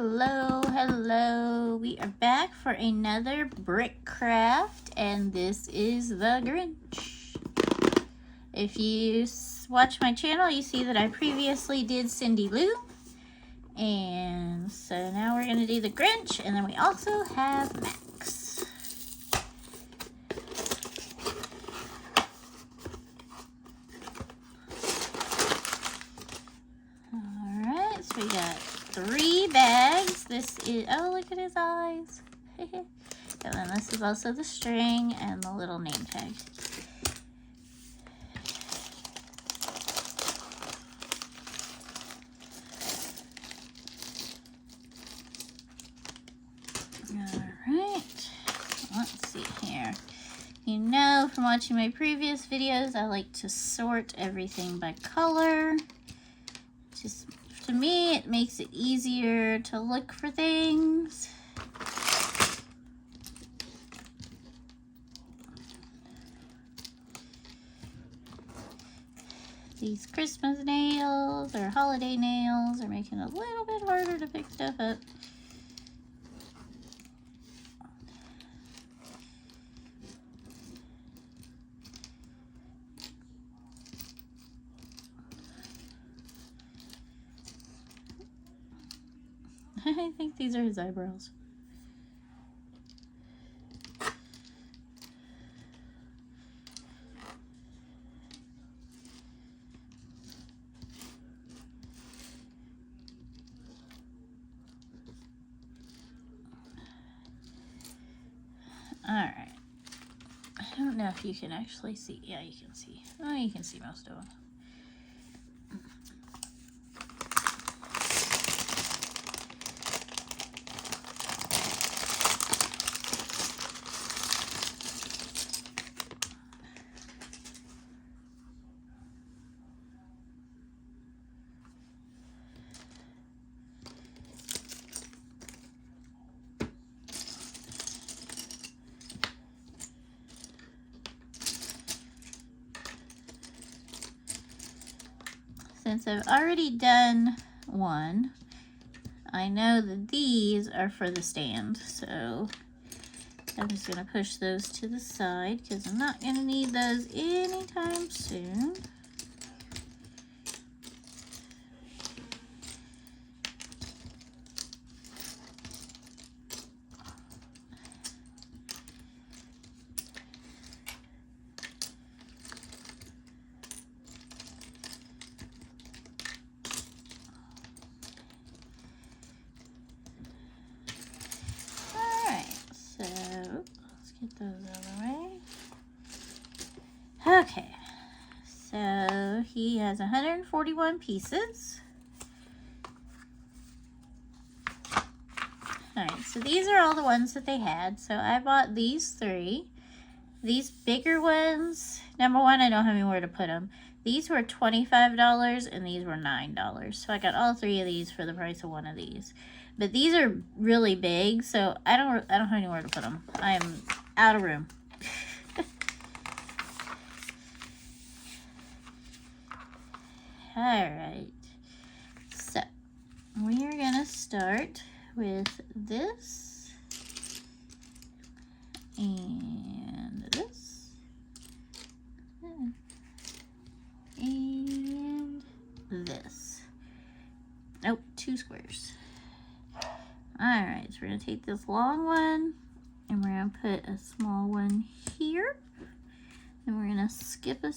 Hello, hello. We are back for another Brickcraft, and this is the Grinch. If you watch my channel, you see that I previously did Cindy Lou. And so now we're going to do the Grinch, and then we also have Max. Alright, so we got 3 bags. This is, oh, look at his eyes. And then this is also the string and the little name tag. Alright, let's see here. You know from watching my previous videos, I like to sort everything by color. Just to me, it makes it easier to look for things. These Christmas nails or holiday nails are making it a little bit harder to pick stuff up. I think these are his eyebrows. Alright. I don't know if you can actually see. Yeah, you can see. Oh, you can see most of them. Since I've already done one, I know that these are for the stand, so I'm just going to push those to the side because I'm not going to need those anytime soon. Get those out of the way. Okay, so he has 141 pieces. Alright, so these are all the ones that they had. So I bought these 3. These bigger ones, number one, I don't have anywhere to put them. These were $25 and these were $9. So I got all 3 of these for the price of one of these. But these are really big, so I don't have anywhere to put them. I am out of room. Alright, so we are going to start with this and this and this. Nope, 2 squares. Alright, so we're going to take this long one and we're going to put a small one here. Then we're going to skip a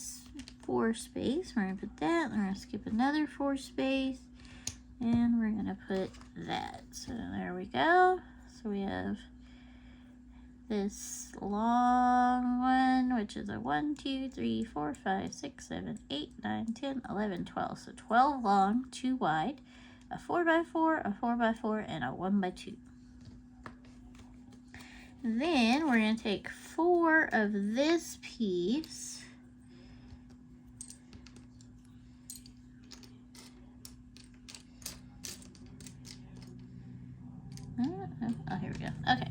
4 space. We're going to put that. Then we're going to skip another 4 space. And we're going to put that. So there we go. So we have this long one, which is a 1, 2, 3, 4, 5, 6, 7, 8, 9, 10, 11, 12. So 12 long, 2 wide, a 4x4, a 4x4, and a 1x2. Then we're going to take 4 of this piece. Oh, here we go. Okay.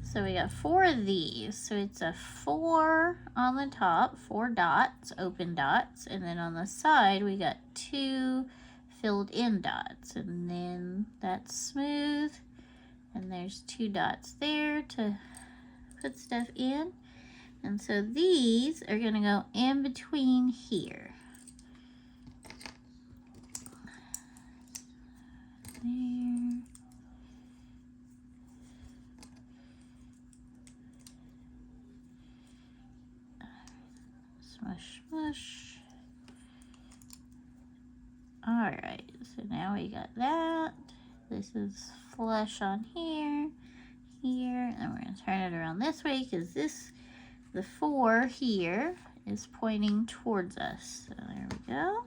So we got 4 of these. So it's a 4 on the top, 4 dots, open dots. And then on the side, we got 2 filled in dots, and then that's smooth, and there's 2 dots there to put stuff in. And so these are going to go in between here. There. Smush, smush. Alright, so now we got that. This is flush on here, here, and we're going to turn it around this way because the 4 here is pointing towards us. So there we go.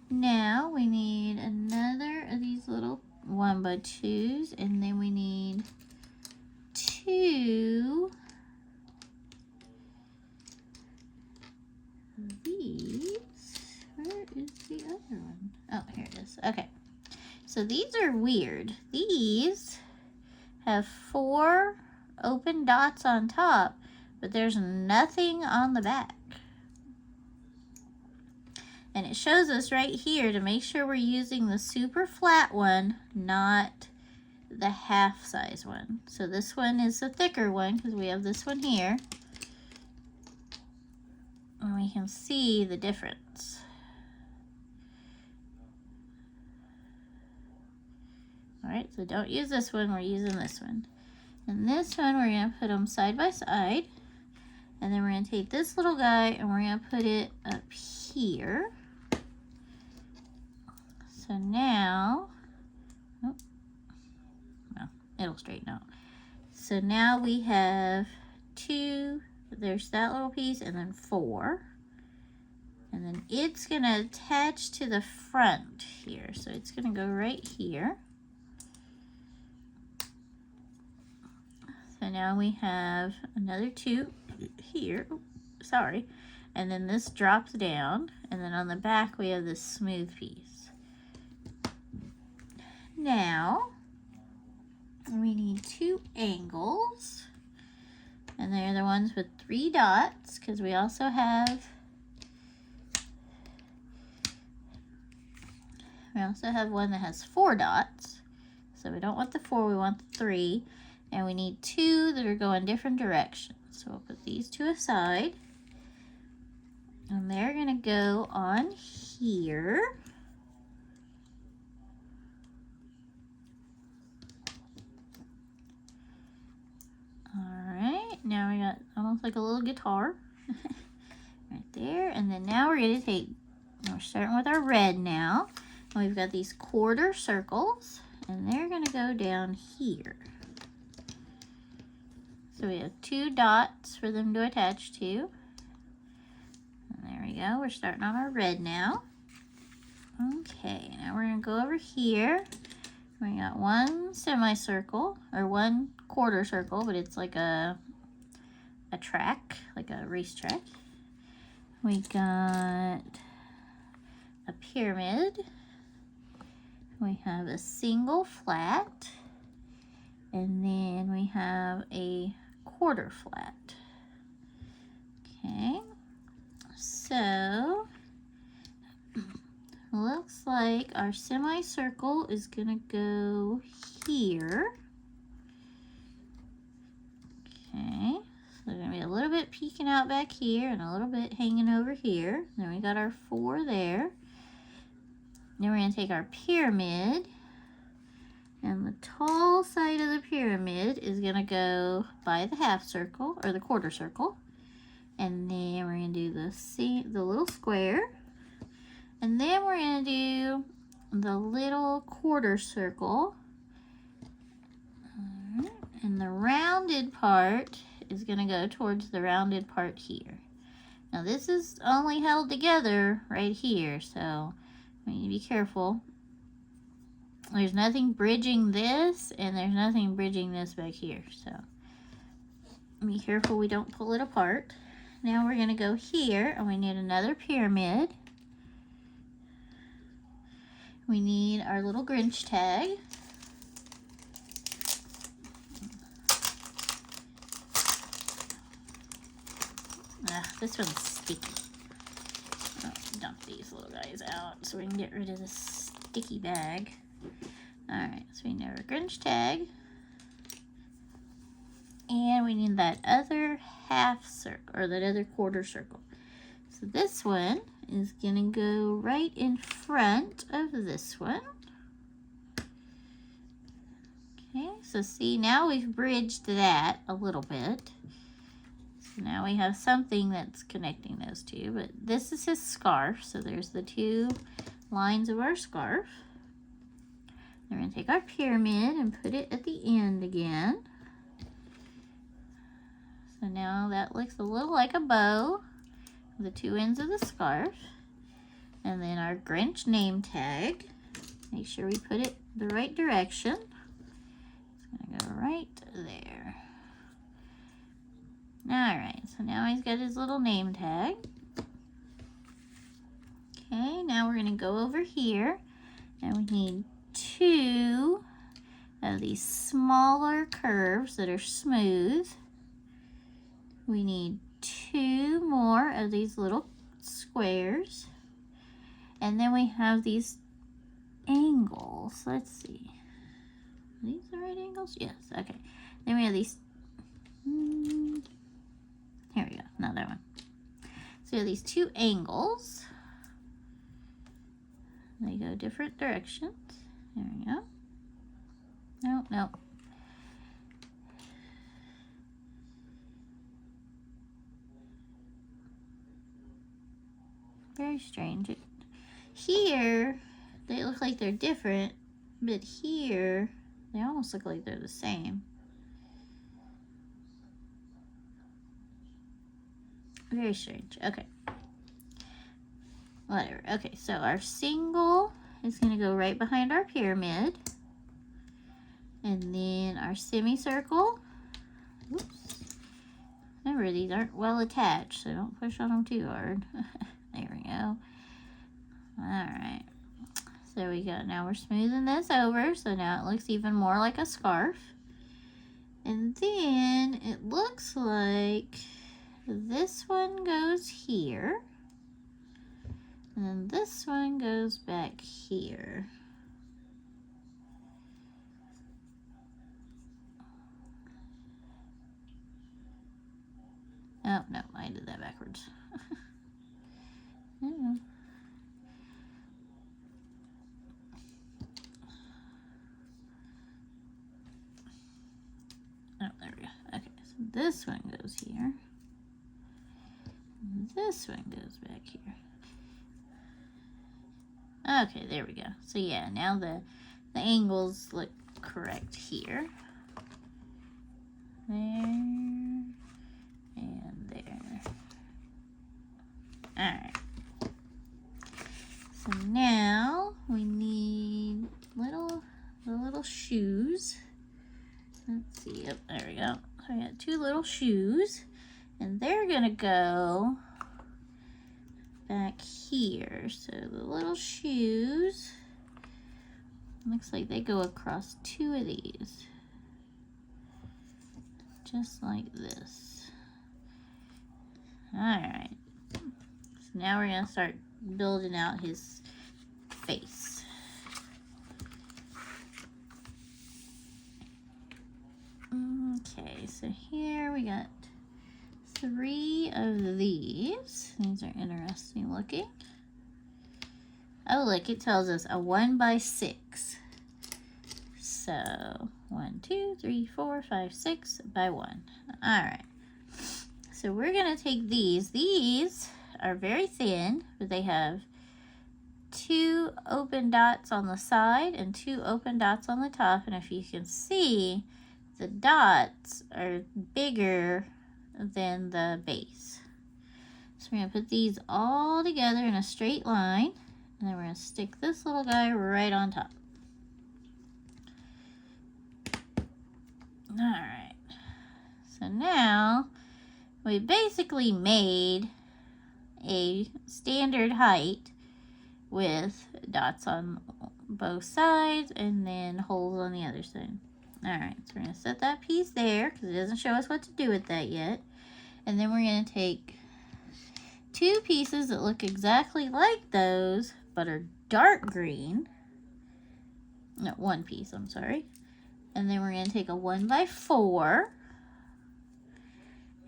Now we need another of these little 1x2s, and then we need 2 of these. Where is the other one? Oh, here it is. Okay. So these are weird. These have 4 open dots on top, but there's nothing on the back. And it shows us right here to make sure we're using the super flat one, not the half size one. So this one is the thicker one because we have this one here. And we can see the difference. Alright, so don't use this one, we're using this one. And this one, we're going to put them side by side. And then we're going to take this little guy and we're going to put it up here. So now, oh, well, it'll straighten out. So now we have 2, there's that little piece, and then 4. And then it's going to attach to the front here. So it's going to go right here. So now we have another 2 here. Oh, sorry. And then this drops down. And then on the back we have this smooth piece. Now, we need 2 angles, and they're the ones with 3 dots, because we also have one that has 4 dots. So we don't want the 4, we want the 3, and we need 2 that are going different directions. So we'll put these 2 aside, and they're going to go on here. Alright, now we got almost like a little guitar right there. And then now we're going to we're starting with our red now. And we've got these quarter circles, and they're going to go down here. So we have 2 dots for them to attach to. And there we go, we're starting on our red now. Okay, now we're going to go over here. We got 1 semicircle, or 1 quarter circle, but it's like a track, like a racetrack. We got a pyramid. We have a single flat. And then we have a quarter flat. Okay, so looks like our semicircle is gonna go here. Okay, so there's gonna be a little bit peeking out back here and a little bit hanging over here. Then we got our 4 there. Then we're gonna take our pyramid, and the tall side of the pyramid is gonna go by the half circle or the quarter circle. And then we're gonna do the little square. And then we're going to do the little quarter circle. And the rounded part is going to go towards the rounded part here. Now this is only held together right here, so we need to be careful. There's nothing bridging this, and there's nothing bridging this back here, so be careful we don't pull it apart. Now we're going to go here, and we need another pyramid. We need our little Grinch tag. This one's sticky. Dump these little guys out so we can get rid of this sticky bag. Alright, so we need our Grinch tag. And we need that other half circle, or that other quarter circle. So this one is gonna go right in front of this one. Okay, so see, now we've bridged that a little bit. So now we have something that's connecting those two, but this is his scarf. So there's the two lines of our scarf. We're gonna take our pyramid and put it at the end again. So now that looks a little like a bow, the two ends of the scarf. And then our Grinch name tag. Make sure we put it the right direction. It's gonna go right there. Alright, so now he's got his little name tag. Okay, now we're gonna go over here and we need two of these smaller curves that are smooth. We need two more of these little squares. And then we have these angles. Let's see. Are these the right angles? Yes, okay. Then we have these. Here we go, another one. So we have these two angles. They go different directions. There we go. No, no. Very strange. Here, they look like they're different, but here, they almost look like they're the same. Very strange. Okay. Whatever. Okay, so our single is going to go right behind our pyramid. And then our semicircle. Oops. Remember, these aren't well attached, so don't push on them too hard. There we go. Alright. So we go. Now we're smoothing this over, so now it looks even more like a scarf. And then it looks like this one goes here. And then this one goes back here. Oh, no, I did that backwards. Oh, there we go. Okay, so this one goes here. And this one goes back here. Okay, there we go. So yeah, now the angles look correct here. There. And there. Alright. So now we need the little shoes. Let's see. Yep, there we go. So we got two little shoes. And they're gonna go back here. So the little shoes, looks like they go across two of these. Just like this. Alright. So now we're going to start building out his face. Okay, so here we got 3 of these. These are interesting looking. Oh, look, it tells us a 1x6. So 1, 2, 3, 4, 5, 6 by 1. Alright. So we're going to take these. These are very thin, but they have 2 open dots on the side and 2 open dots on the top. And if you can see, the dots are bigger than the base. So we're going to put these all together in a straight line. And then we're going to stick this little guy right on top. Alright. So now we basically made a standard height with dots on both sides and then holes on the other side. Alright, so we're going to set that piece there because it doesn't show us what to do with that yet. And then we're going to take two pieces that look exactly like those, but are dark green. No, one piece, I'm sorry. And then we're going to take a 1x4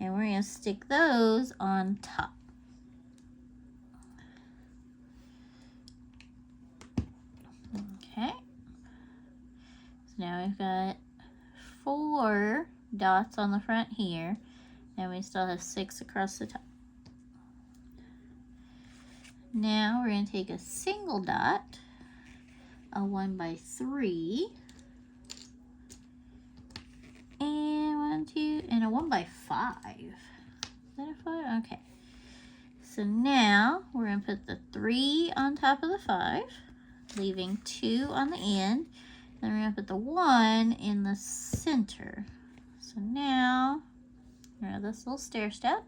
and we're going to stick those on top. Okay. So now we've got 4 dots on the front here, and we still have 6 across the top. Now we're going to take a single dot, a 1x3, and 1, 2, and a 1x5. Is that a 5? Okay. So now we're going to put the 3 on top of the 5, leaving 2 on the end. Then we're going to put the 1 in the center. So now, we have this little stair step.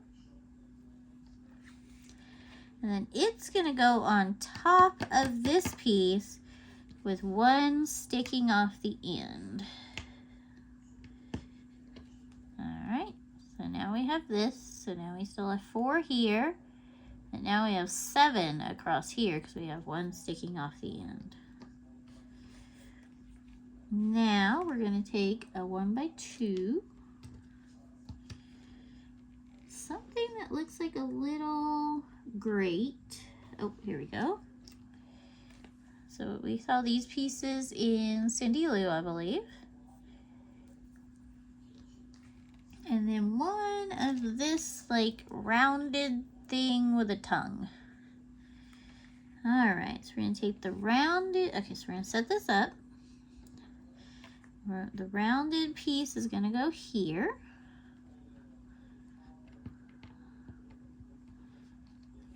And then it's going to go on top of this piece with 1 sticking off the end. Alright, so now we have this. So now we still have 4 here. And now we have 7 across here because we have 1 sticking off the end. Now we're going to take a 1x2. Something that looks like a little grate. Oh, here we go. So we saw these pieces in Cindy Lou, I believe. And then one of this like rounded thing with a tongue. Alright, so we're going to take the rounded, okay, so we're going to set this up. The rounded piece is going to go here.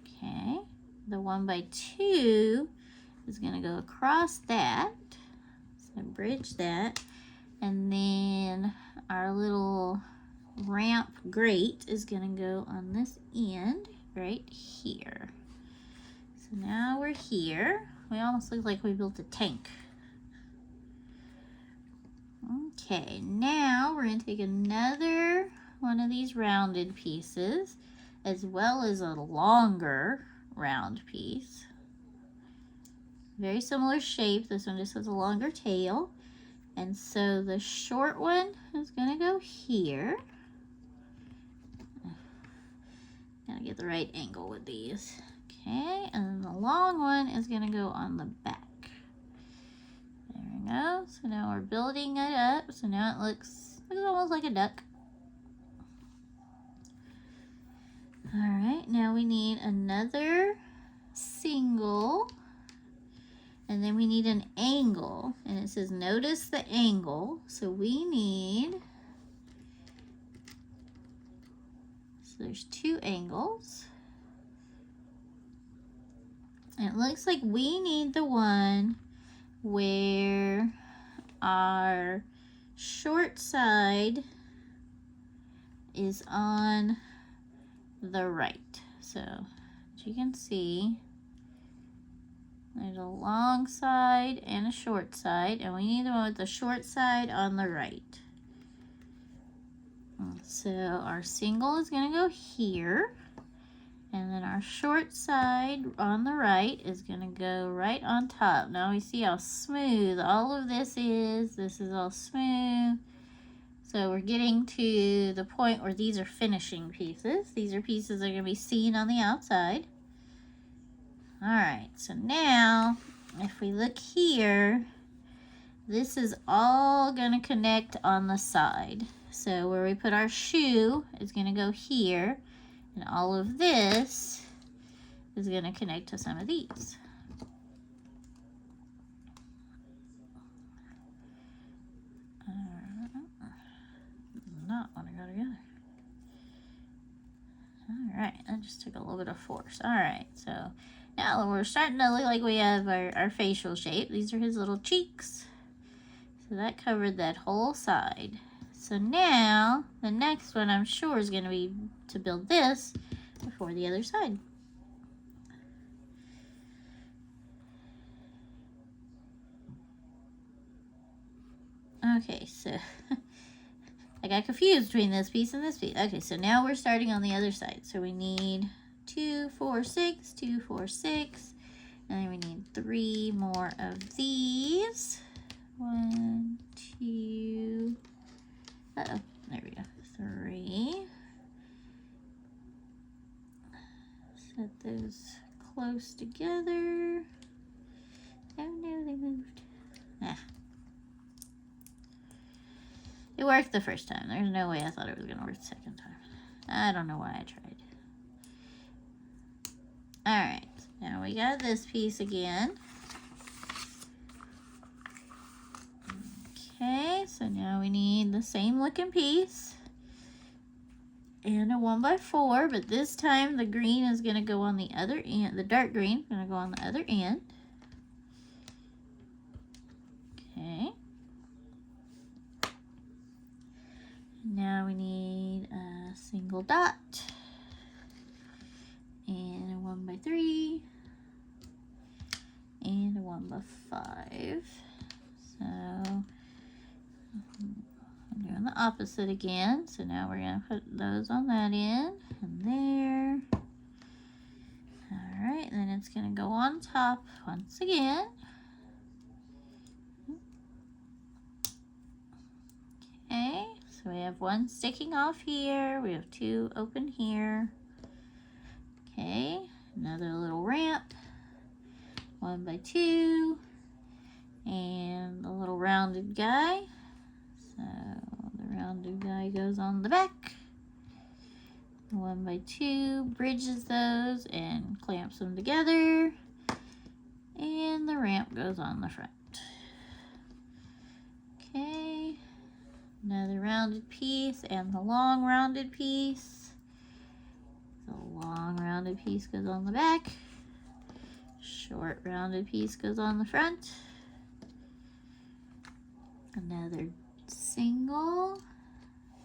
Okay, the 1x2 is going to go across that. So bridge that. And then our little ramp grate is going to go on this end right here. So now we're here. We almost look like we built a tank. Okay, now we're going to take another one of these rounded pieces as well as a longer round piece. Very similar shape. This one just has a longer tail. And so the short one is going to go here. Gotta get the right angle with these. Okay, and then the long one is going to go on the back. There we go. So now we're building it up. So now it looks almost like a duck. Alright, now we need another single. And then we need an angle. And it says notice the angle. So we need, so there's 2 angles. And it looks like we need the one where our short side is on the right. So as you can see, there's a long side and a short side, and we need the one with the short side on the right. So our single is going to go here, and then our short side on the right is going to go right on top. Now we see how smooth all of this is. This is all smooth. So we're getting to the point where these are finishing pieces. These are pieces that are going to be seen on the outside. Alright, so now if we look here, this is all going to connect on the side. So where we put our shoe is going to go here, and all of this is going to connect to some of these. Not want to go together. Alright, that just took a little bit of force. Alright, so now we're starting to look like we have our facial shape. These are his little cheeks. So that covered that whole side. So now, the next one I'm sure is going to be to build this before the other side. Okay, so I got confused between this piece and this piece. Okay, so now we're starting on the other side. So we need 2, 4, 6, 2, 4, 6. And then we need 3 more of these. 1, 2. Uh-oh, there we go. 3. Set those close together. Oh no, they moved. Ah. It worked the first time. There's no way I thought it was going to work the second time. I don't know why I tried. Alright, now we got this piece again. Okay, so now we need the same looking piece. And a 1x4, but this time the green is going to go on the other end. The dark green is going to go on the other end. Okay. Now we need a single dot and a 1x3 and a 1x5. So I'm doing the opposite again. So now we're going to put those on that end and there. All right, and then it's going to go on top once again. Okay. So we have 1 sticking off here, we have 2 open here. Okay, another little ramp, 1x2, and the little rounded guy. So the rounded guy goes on the back. 1x2 bridges those and clamps them together, and the ramp goes on the front. Okay. Another rounded piece and the long rounded piece. The long rounded piece goes on the back. Short rounded piece goes on the front. Another single.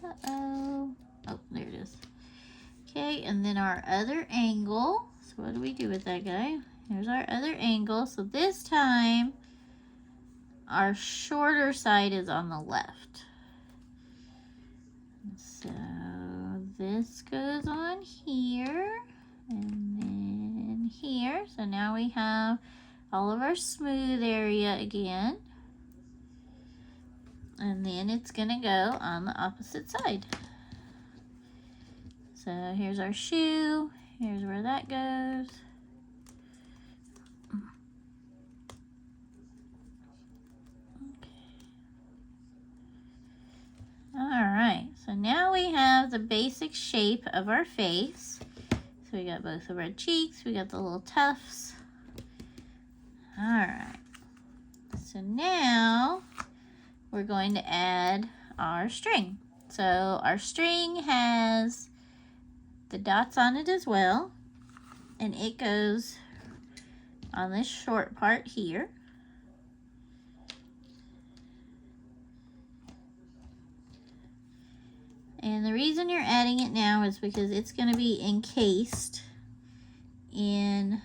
Uh-oh. Oh, there it is. Okay, and then our other angle. So what do we do with that guy? Here's our other angle. So this time, our shorter side is on the left. So this goes on here and then here. So now we have all of our smooth area again. And then it's going to go on the opposite side. So here's our shoe. Here's where that goes. Alright, so now we have the basic shape of our face. So we got both of our cheeks, we got the little tufts. Alright, so now we're going to add our string. So our string has the dots on it as well, and it goes on this short part here. And the reason you're adding it now is because it's going to be encased in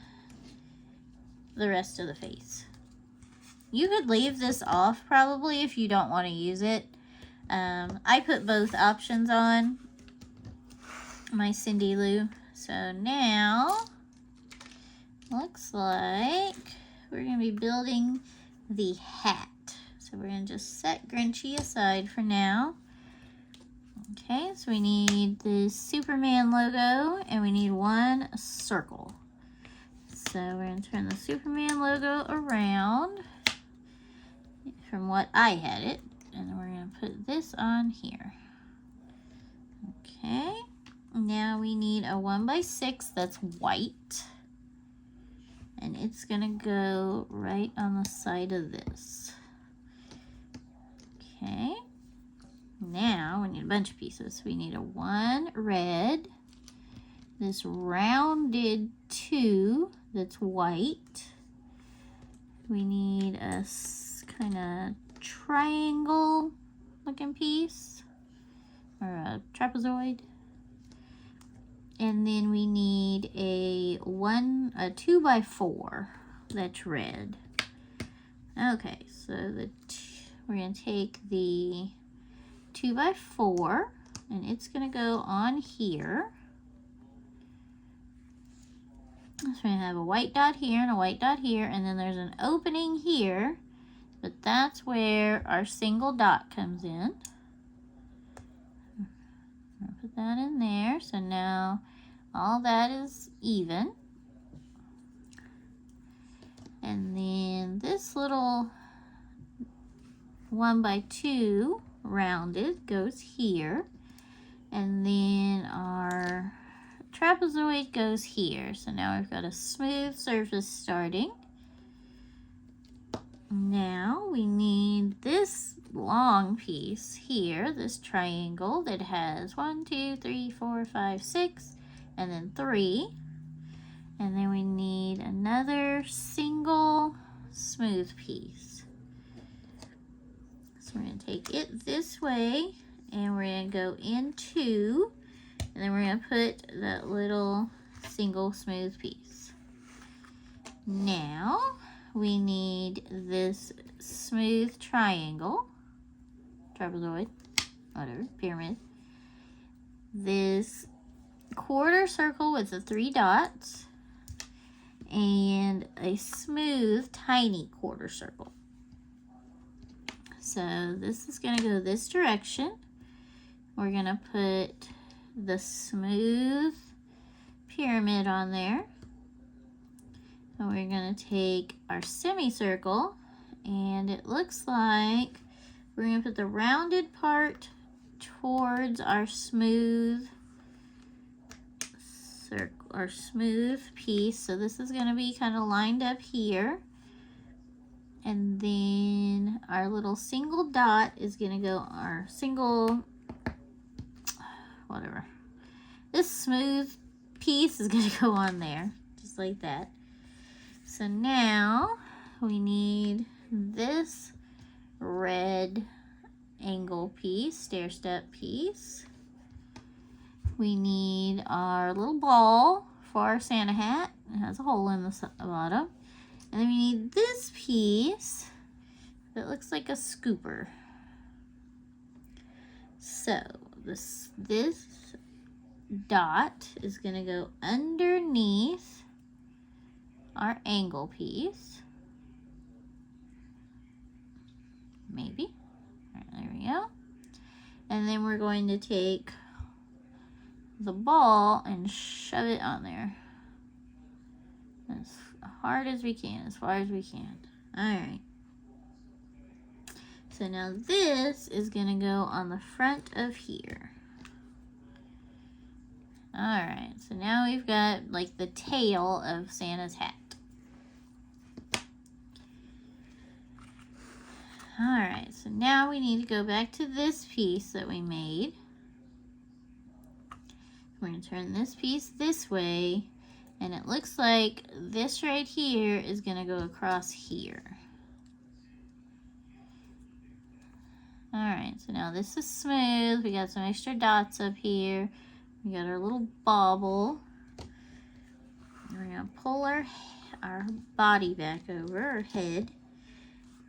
the rest of the face. You could leave this off probably if you don't want to use it. I put both options on my Cindy Lou. So now, looks like we're going to be building the hat. So we're going to just set Grinchy aside for now. Okay, so we need the Superman logo and we need 1 circle. So we're going to turn the Superman logo around from what I had it, and then we're going to put this on here. Okay, now we need a 1x6 that's white, and it's going to go right on the side of this. Okay. Now we need a bunch of pieces. We need a 1 red, this rounded 2 that's white. We need a kind of triangle looking piece, or a trapezoid. And then we need a 2x4 that's red. Okay, so we're going to take the 2x4 and it's going to go on here. So we're going to have a white dot here and a white dot here, and then there's an opening here, but that's where our single dot comes in. I'll put that in there, so now all that is even. And then this little 1x2 rounded goes here, and then our trapezoid goes here. So now we've got a smooth surface starting. Now we need this long piece here, this triangle that has 1, 2, 3, 4, 5, 6, and then 3. And then we need another single smooth piece. So we're going to take it this way, and we're going to go into, and then we're going to put that little single smooth piece. Now we need this smooth triangle, trapezoid, whatever, pyramid. This quarter circle with the 3 dots, and a smooth tiny quarter circle. So this is going to go this direction. We're going to put the smooth pyramid on there. And we're going to take our semicircle, and it looks like we're going to put the rounded part towards our smooth circle, our smooth piece. So this is going to be kind of lined up here. And then our little single dot is going to go, our single, whatever. This smooth piece is going to go on there, just like that. So now we need this red angle piece, stair step piece. We need our little ball for our Santa hat. It has a hole in the bottom. And then we need this piece that looks like a scooper. So this dot is going to go underneath our angle piece. Maybe. All right, there we go. And then we're going to take the ball and shove it on there. As hard as we can, as far as we can. Alright. So now this is going to go on the front of here. Alright, so now we've got like the tail of Santa's hat. Alright, so now we need to go back to this piece that we made. We're going to turn this piece this way, and it looks like this right here is going to go across here. Alright, so now this is smooth. We got some extra dots up here. We got our little bauble. We're going to pull our body back over, our head.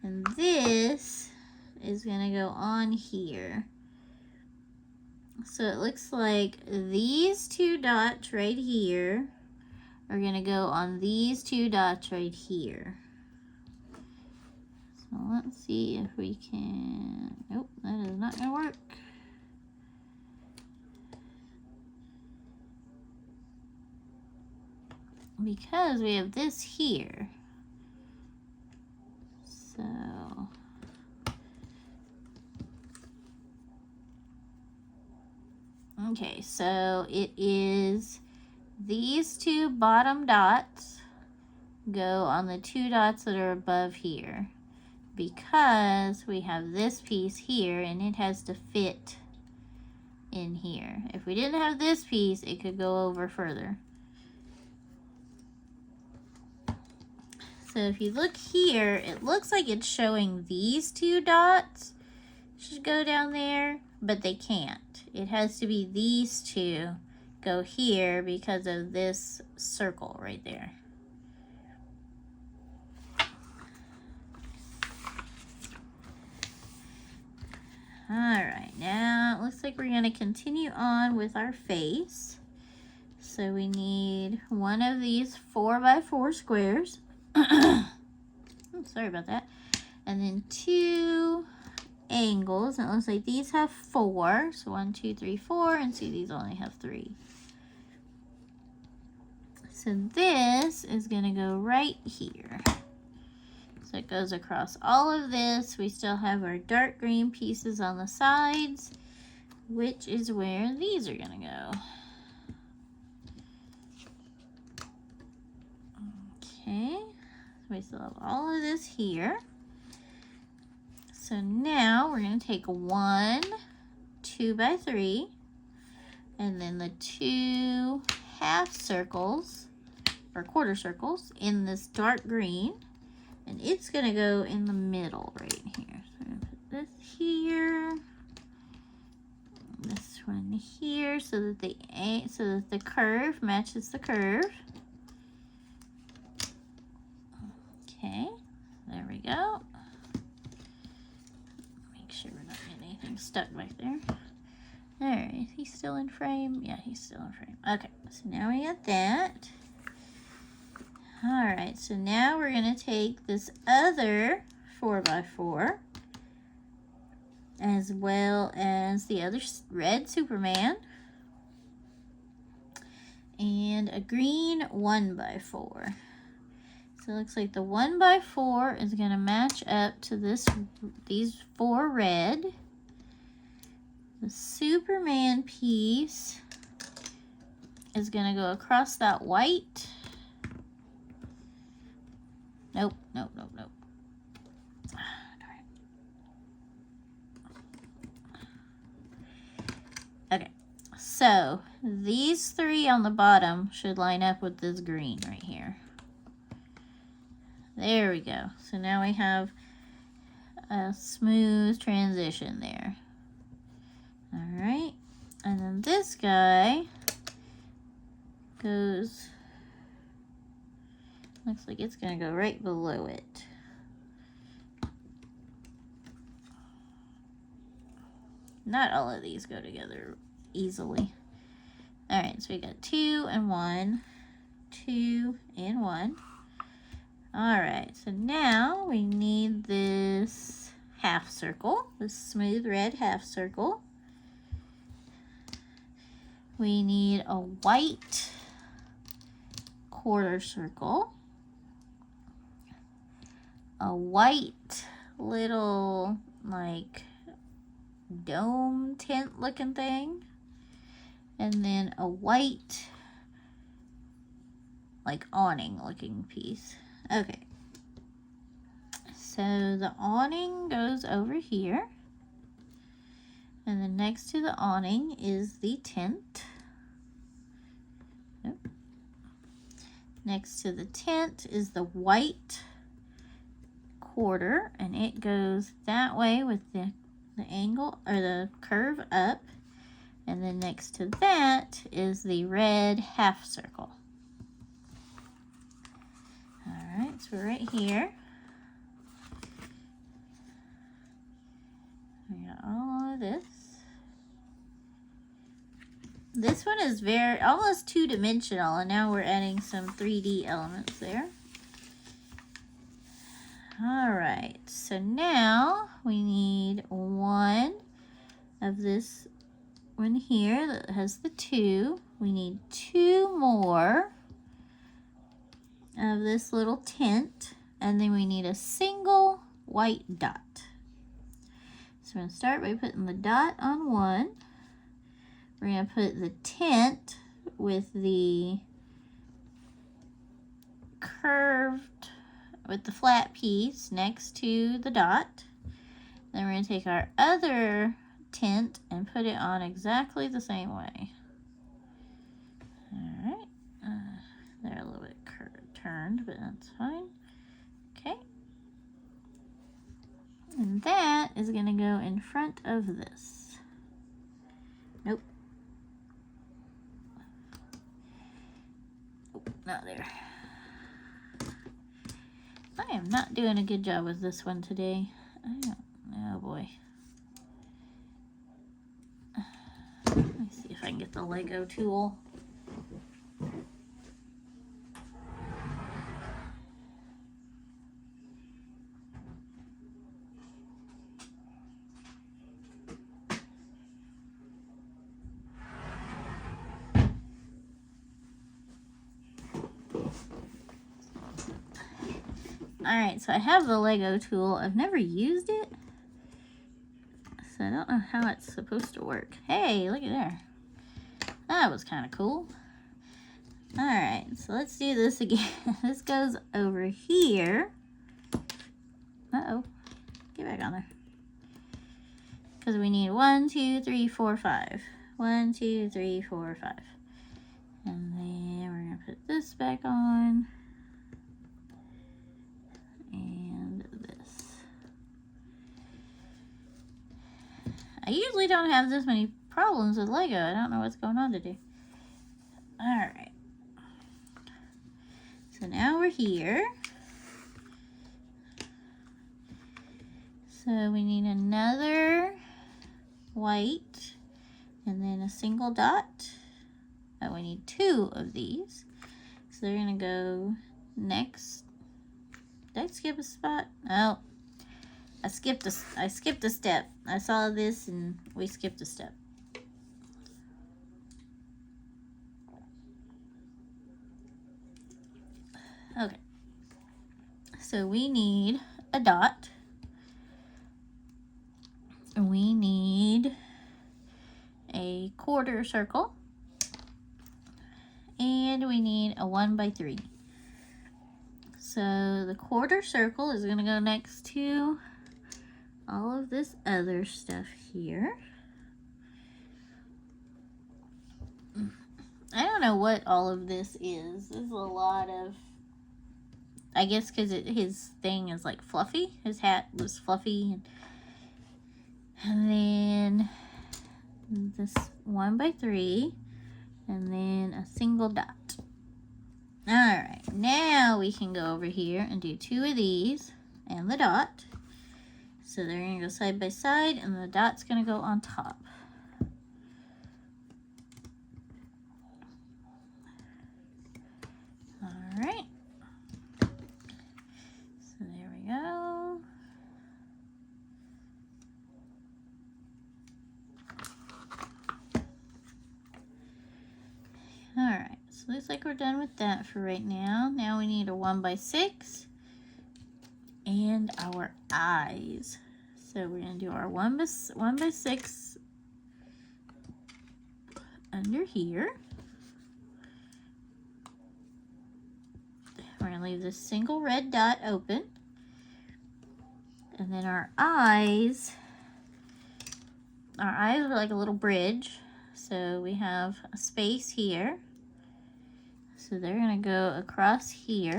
And this is going to go on here. So it looks like these 2 dots right here are going to go on these 2 dots right here. So let's see if we can... Nope, that is not going to work. Because we have this here. So... Okay, so it is these 2 bottom dots go on the 2 dots that are above here, because we have this piece here and it has to fit in here. If we didn't have this piece, it could go over further. So if you look here, it looks like it's showing these 2 dots should go down there, but they can't. It has to be these 2 go here because of this circle right there. Alright, now it looks like we're going to continue on with our face. So So we need one of these 4x4 squares. Oh, sorry about that. And then 2 angles. And it looks like these have 4. So 1, 2, 3, 4. And see, these only have 3. So this is going to go right here. So it goes across all of this. We still have our dark green pieces on the sides, which is where these are going to go. Okay, so we still have all of this here. So now we're going to take 1 2x3 and then the 2 half circles or quarter circles in this dark green, and it's going to go in the middle right here. So I'm going to put this here, this one here, so that the curve matches the curve. Okay, there we go. Make sure we're not getting anything stuck back there. Alright, he's still in frame? Yeah, he's still in frame. Okay, so now we got that. Alright, so now we're going to take this other 4x4 as well as the other red Superman and a green 1x4. So it looks like the 1x4 is going to match up to these 4 red. The Superman piece is going to go across that white. Nope, nope, nope, nope. Okay, so these 3 on the bottom should line up with this green right here. There we go. So now we have a smooth transition there. All right, and then this guy goes, looks like it's going to go right below it. Not all of these go together easily. All right, so we got 2 and 1, 2 and 1. All right, so now we need this half circle, this smooth red half circle. We need a white quarter circle, a white little like dome tent looking thing, and then a white like awning looking piece. Okay, so the awning goes over here, and then next to the awning is the tent. Nope. Next to the tent is the white quarter, and it goes that way with the angle or the curve up, and then next to that is the red half circle. All right, so we're right here. We got all of this. This one is almost two-dimensional, and now we're adding some 3D elements there. All right, so now we need one of this one here that has the 2. We need 2 more of this little tent, and then we need a single white dot. So we're going to start by putting the dot on one. We're going to put the tent with the flat piece next to the dot. Then we're going to take our other tent and put it on exactly the same way. All right. They're a little bit turned, but that's fine. Okay. And that is going to go in front of this. Nope. Oh, not there. I am not doing a good job with this one today. Oh boy. Let me see if I can get the Lego tool. Alright, so I have the Lego tool. I've never used it, so I don't know how it's supposed to work. Hey, look at there. That was kind of cool. Alright, so let's do this again. This goes over here. Uh-oh. Get back on there. Because we need 1, 2, 3, 4, 5. 1, 2, 3, 4, 5. And then we're going to put this back on. And this. I usually don't have this many problems with Lego. I don't know what's going on today. Alright. So now we're here. So we need another white and then a single dot. Oh, we need 2 of these. So they're gonna go next. Did I skip a spot? Oh, I skipped a step. I saw this and we skipped a step. Okay. So we need a dot. We need a quarter circle, and we need a 1 by 3. So the quarter circle is going to go next to all of this other stuff here. I don't know what all of this is. This is a lot of, I guess because his thing is like fluffy. His hat was fluffy. And then this 1 by 3, and then a single dot. Alright, now we can go over here and do 2 of these and the dot. So they're going to go side by side, and the dot's going to go on top. Alright. So there we go. Alright, so looks like we're done with that for right now. Now we need a 1 by 6 and our eyes. So we're going to do our 1 by 6 under here. We're going to leave this single red dot open. And then our eyes are like a little bridge. So we have a space here. So they're going to go across here.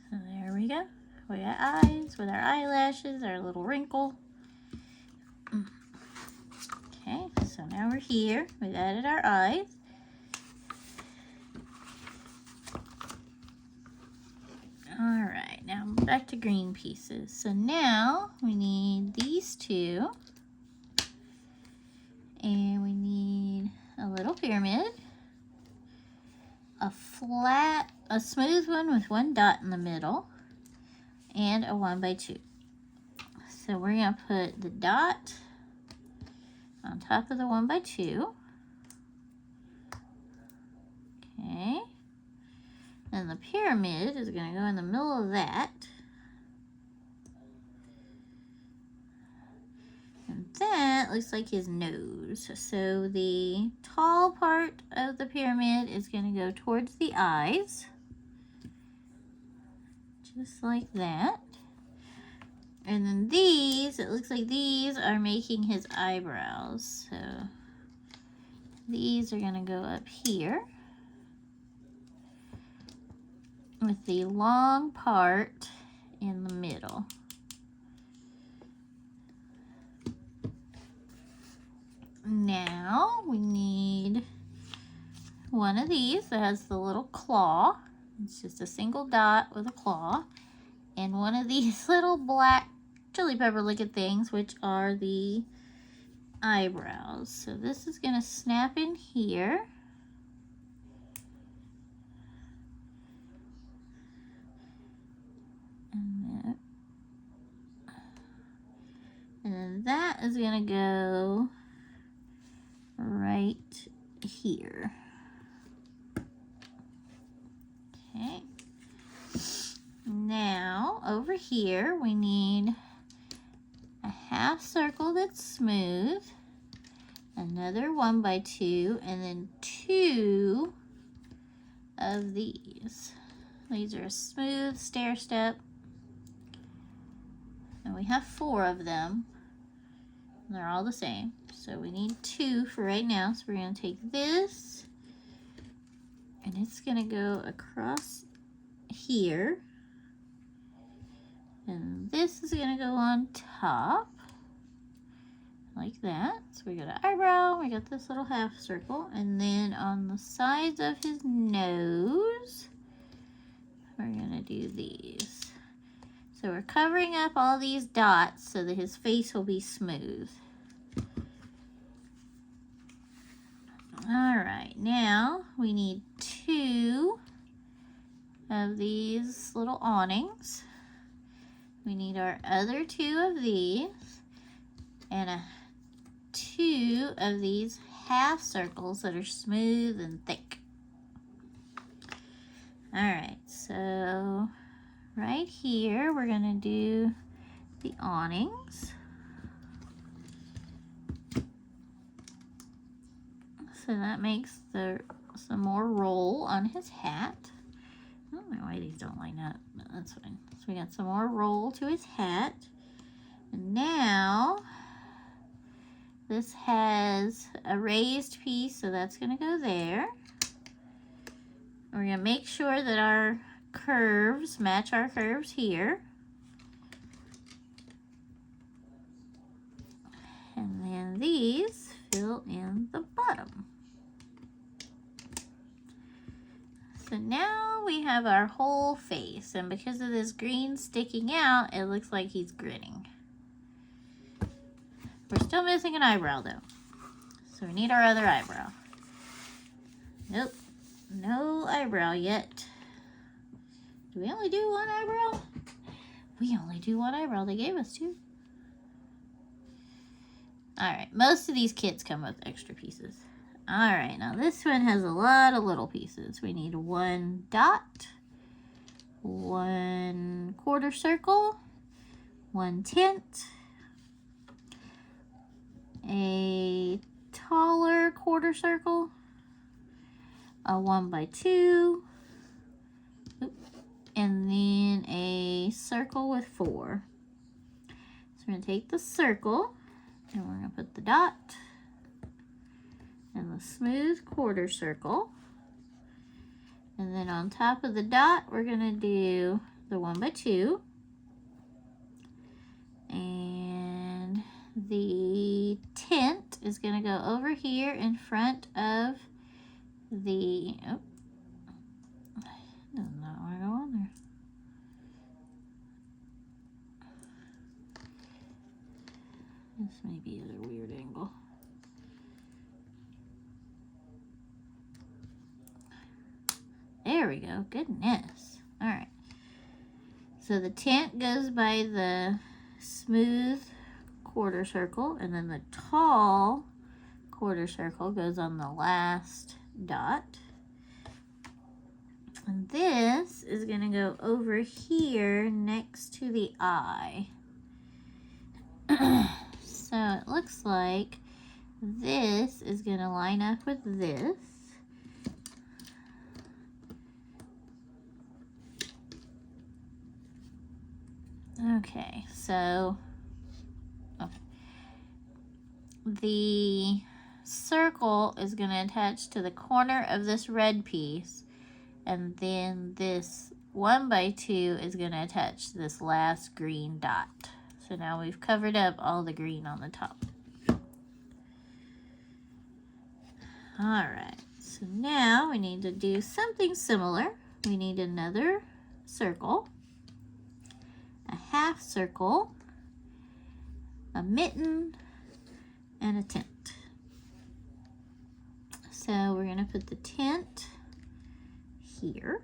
So there we go. We got eyes with our eyelashes, our little wrinkle. Okay, so now we're here. We've added our eyes. Alright, now back to green pieces. So now we need these 2. And we need a little pyramid. A smooth one with 1 dot in the middle. And a 1 by 2. So we're going to put the dot on top of the 1 by 2. Okay. And the pyramid is going to go in the middle of that. And that looks like his nose. So the tall part of the pyramid is going to go towards the eyes. Just like that. And then these, it looks like these are making his eyebrows. So these are going to go up here. With the long part in the middle. Now we need one of these that has the little claw. It's just a single dot with a claw. And one of these little black chili pepper looking things, which are the eyebrows. So this is going to snap in here. And then that is going to go right here. now over here we need a half circle that's smooth, another 1x2, and then 2 of these. These are a smooth stair step, and we have 4 of them. They're all the same, so we need 2 for right now. So we're going to take this, and it's going to go across here, and this is going to go on top like that. So we got an eyebrow, we got this little half circle, and then on the sides of his nose we're going to do these. So we're covering up all these dots so that his face will be smooth. Alright, now we need 2 of these little awnings. We need our other 2 of these and 2 of these half circles that are smooth and thick. Alright, so right here we're going to do the awnings. So that makes some more roll on his hat. I don't know why these don't line up, but that's fine. So we got some more roll to his hat. And now this has a raised piece, so that's going to go there. We're going to make sure that our curves match our curves here. And then these fill in the bottom. So now we have our whole face, and because of this green sticking out, it looks like he's grinning. We're still missing an eyebrow though, so we need our other eyebrow. Nope, no eyebrow yet. Do we only do 1 eyebrow? We only do 1 eyebrow. They gave us 2. Alright, most of these kits come with extra pieces. Alright, now this one has a lot of little pieces. We need 1 dot, 1 quarter circle, 1 tint, a taller quarter circle, a 1x2, and then a circle with 4. So we're going to take the circle, and we're going to put the dot and the smooth quarter circle. And then on top of the dot, we're going to do the 1x2. And the tint is going to go over here in front of the, oh, does not want to go on there. This may be at a weird angle. There we go. Goodness. All right. So the tint goes by the smooth quarter circle, and then the tall quarter circle goes on the last dot. And this is going to go over here next to the eye. So it looks like this is going to line up with this. Okay, so the circle is going to attach to the corner of this red piece, and then this 1x2 is going to attach to this last green dot. So now we've covered up all the green on the top. Alright, so now we need to do something similar. We need another circle, a half circle, a mitten, and a tint. So we're going to put the tint here.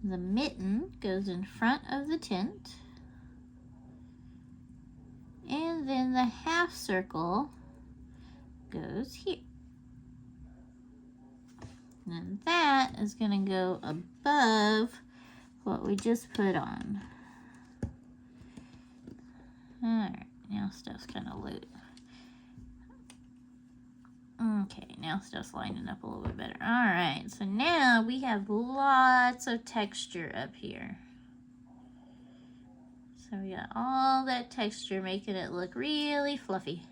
The mitten goes in front of the tint. And then the half circle goes here. And that is going to go above what we just put on. Alright, now stuff's kind of loose. Okay, now stuff's lining up a little bit better. Alright, so now we have lots of texture up here. So we got all that texture making it look really fluffy.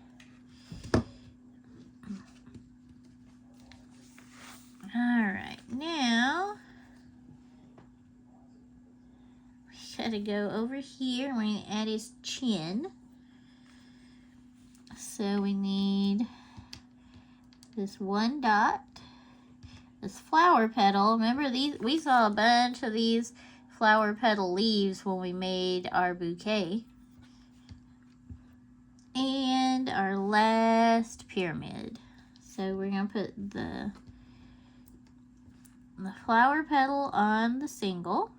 Alright, now we gotta go over here and we're gonna add his chin. So we need this one dot, this flower petal. Remember these? We saw a bunch of these flower petal leaves when we made our bouquet. And our last pyramid. So we're gonna put the flower petal on the single.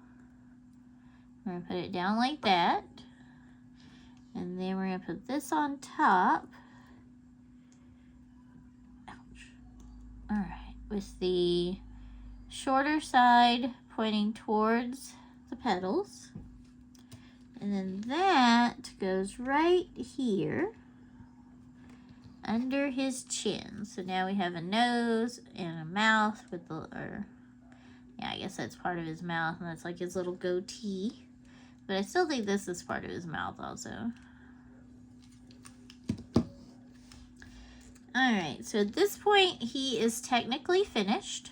We're gonna put it down like that. And then we're gonna put this on top. Alright, with the shorter side pointing towards the petals. And then that goes right here under his chin. So now we have a nose and a mouth with the, yeah, I guess that's part of his mouth, and that's like his little goatee. But I still think this is part of his mouth also. Alright, so at this point, he is technically finished.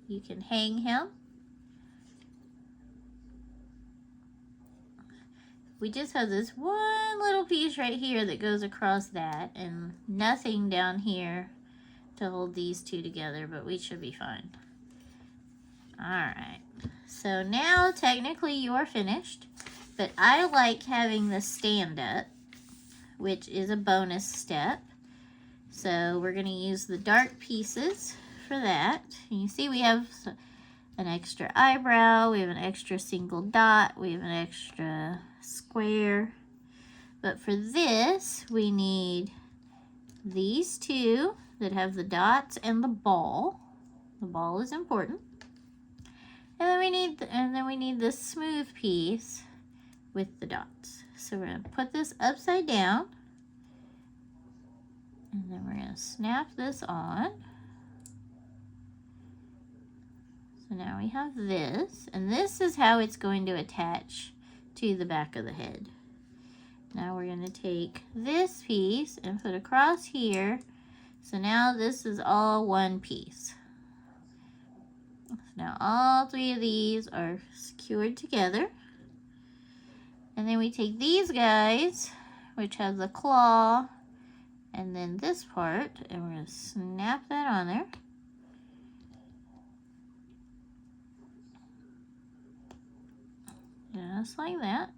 You can hang him. We just have this one little piece right here that goes across that, and nothing down here to hold these two together, but we should be fine. Alright, so now technically you are finished, but I like having the stand up, which is a bonus step. So we're going to use the dark pieces for that. And you see we have an extra eyebrow, we have an extra single dot, we have an extra square. But for this, we need these two that have the dots and the ball. The ball is important. And then we need this smooth piece with the dots. So we're going to put this upside down. And then we're going to snap this on. So now we have this. And this is how it's going to attach to the back of the head. Now we're going to take this piece and put across here. So now this is all one piece. So now all three of these are secured together. And then we take these guys, which have the claw, and then this part, and we're going to snap that on there. Just like that.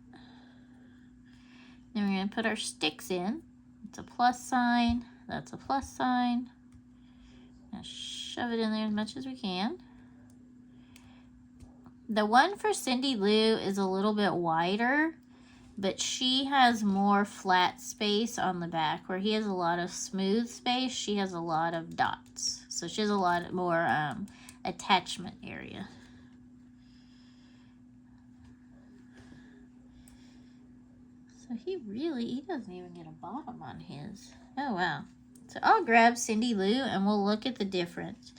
Then we're going to put our sticks in. It's a plus sign. That's a plus sign. Now shove it in there as much as we can. The one for Cindy Lou is a little bit wider, but she has more flat space on the back. Where he has a lot of smooth space, she has a lot of dots. So she has a lot more attachment area. So he doesn't even get a bottom on his. Oh, wow. So I'll grab Cindy Lou and we'll look at the difference.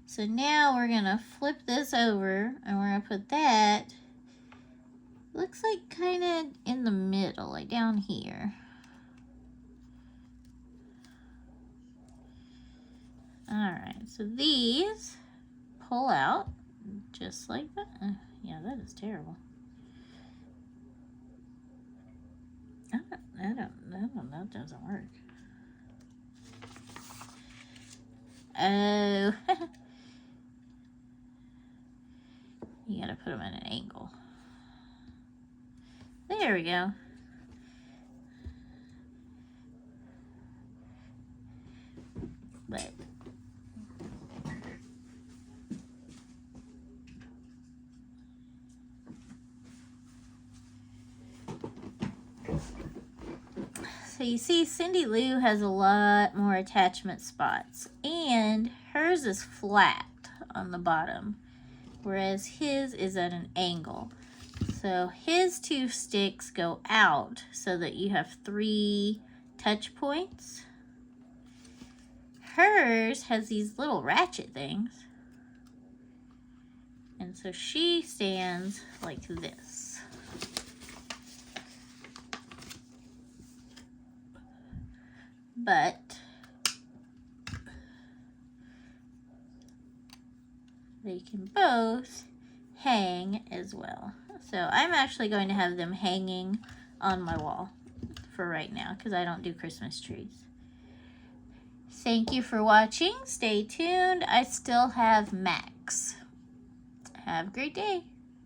So now we're going to flip this over and we're going to put that, looks like kind of in the middle, like down here. Alright, so these pull out just like that. Yeah, that is terrible. I don't know, it doesn't work. Oh, you gotta put them at an angle. There we go. But so you see, Cindy Lou has a lot more attachment spots, and hers is flat on the bottom, whereas his is at an angle. So his 2 sticks go out so that you have 3 touch points. Hers has these little ratchet things. And so she stands like this. But they can both hang as well. So I'm actually going to have them hanging on my wall for right now because I don't do Christmas trees. Thank you for watching. Stay tuned. I still have Max. Have a great day.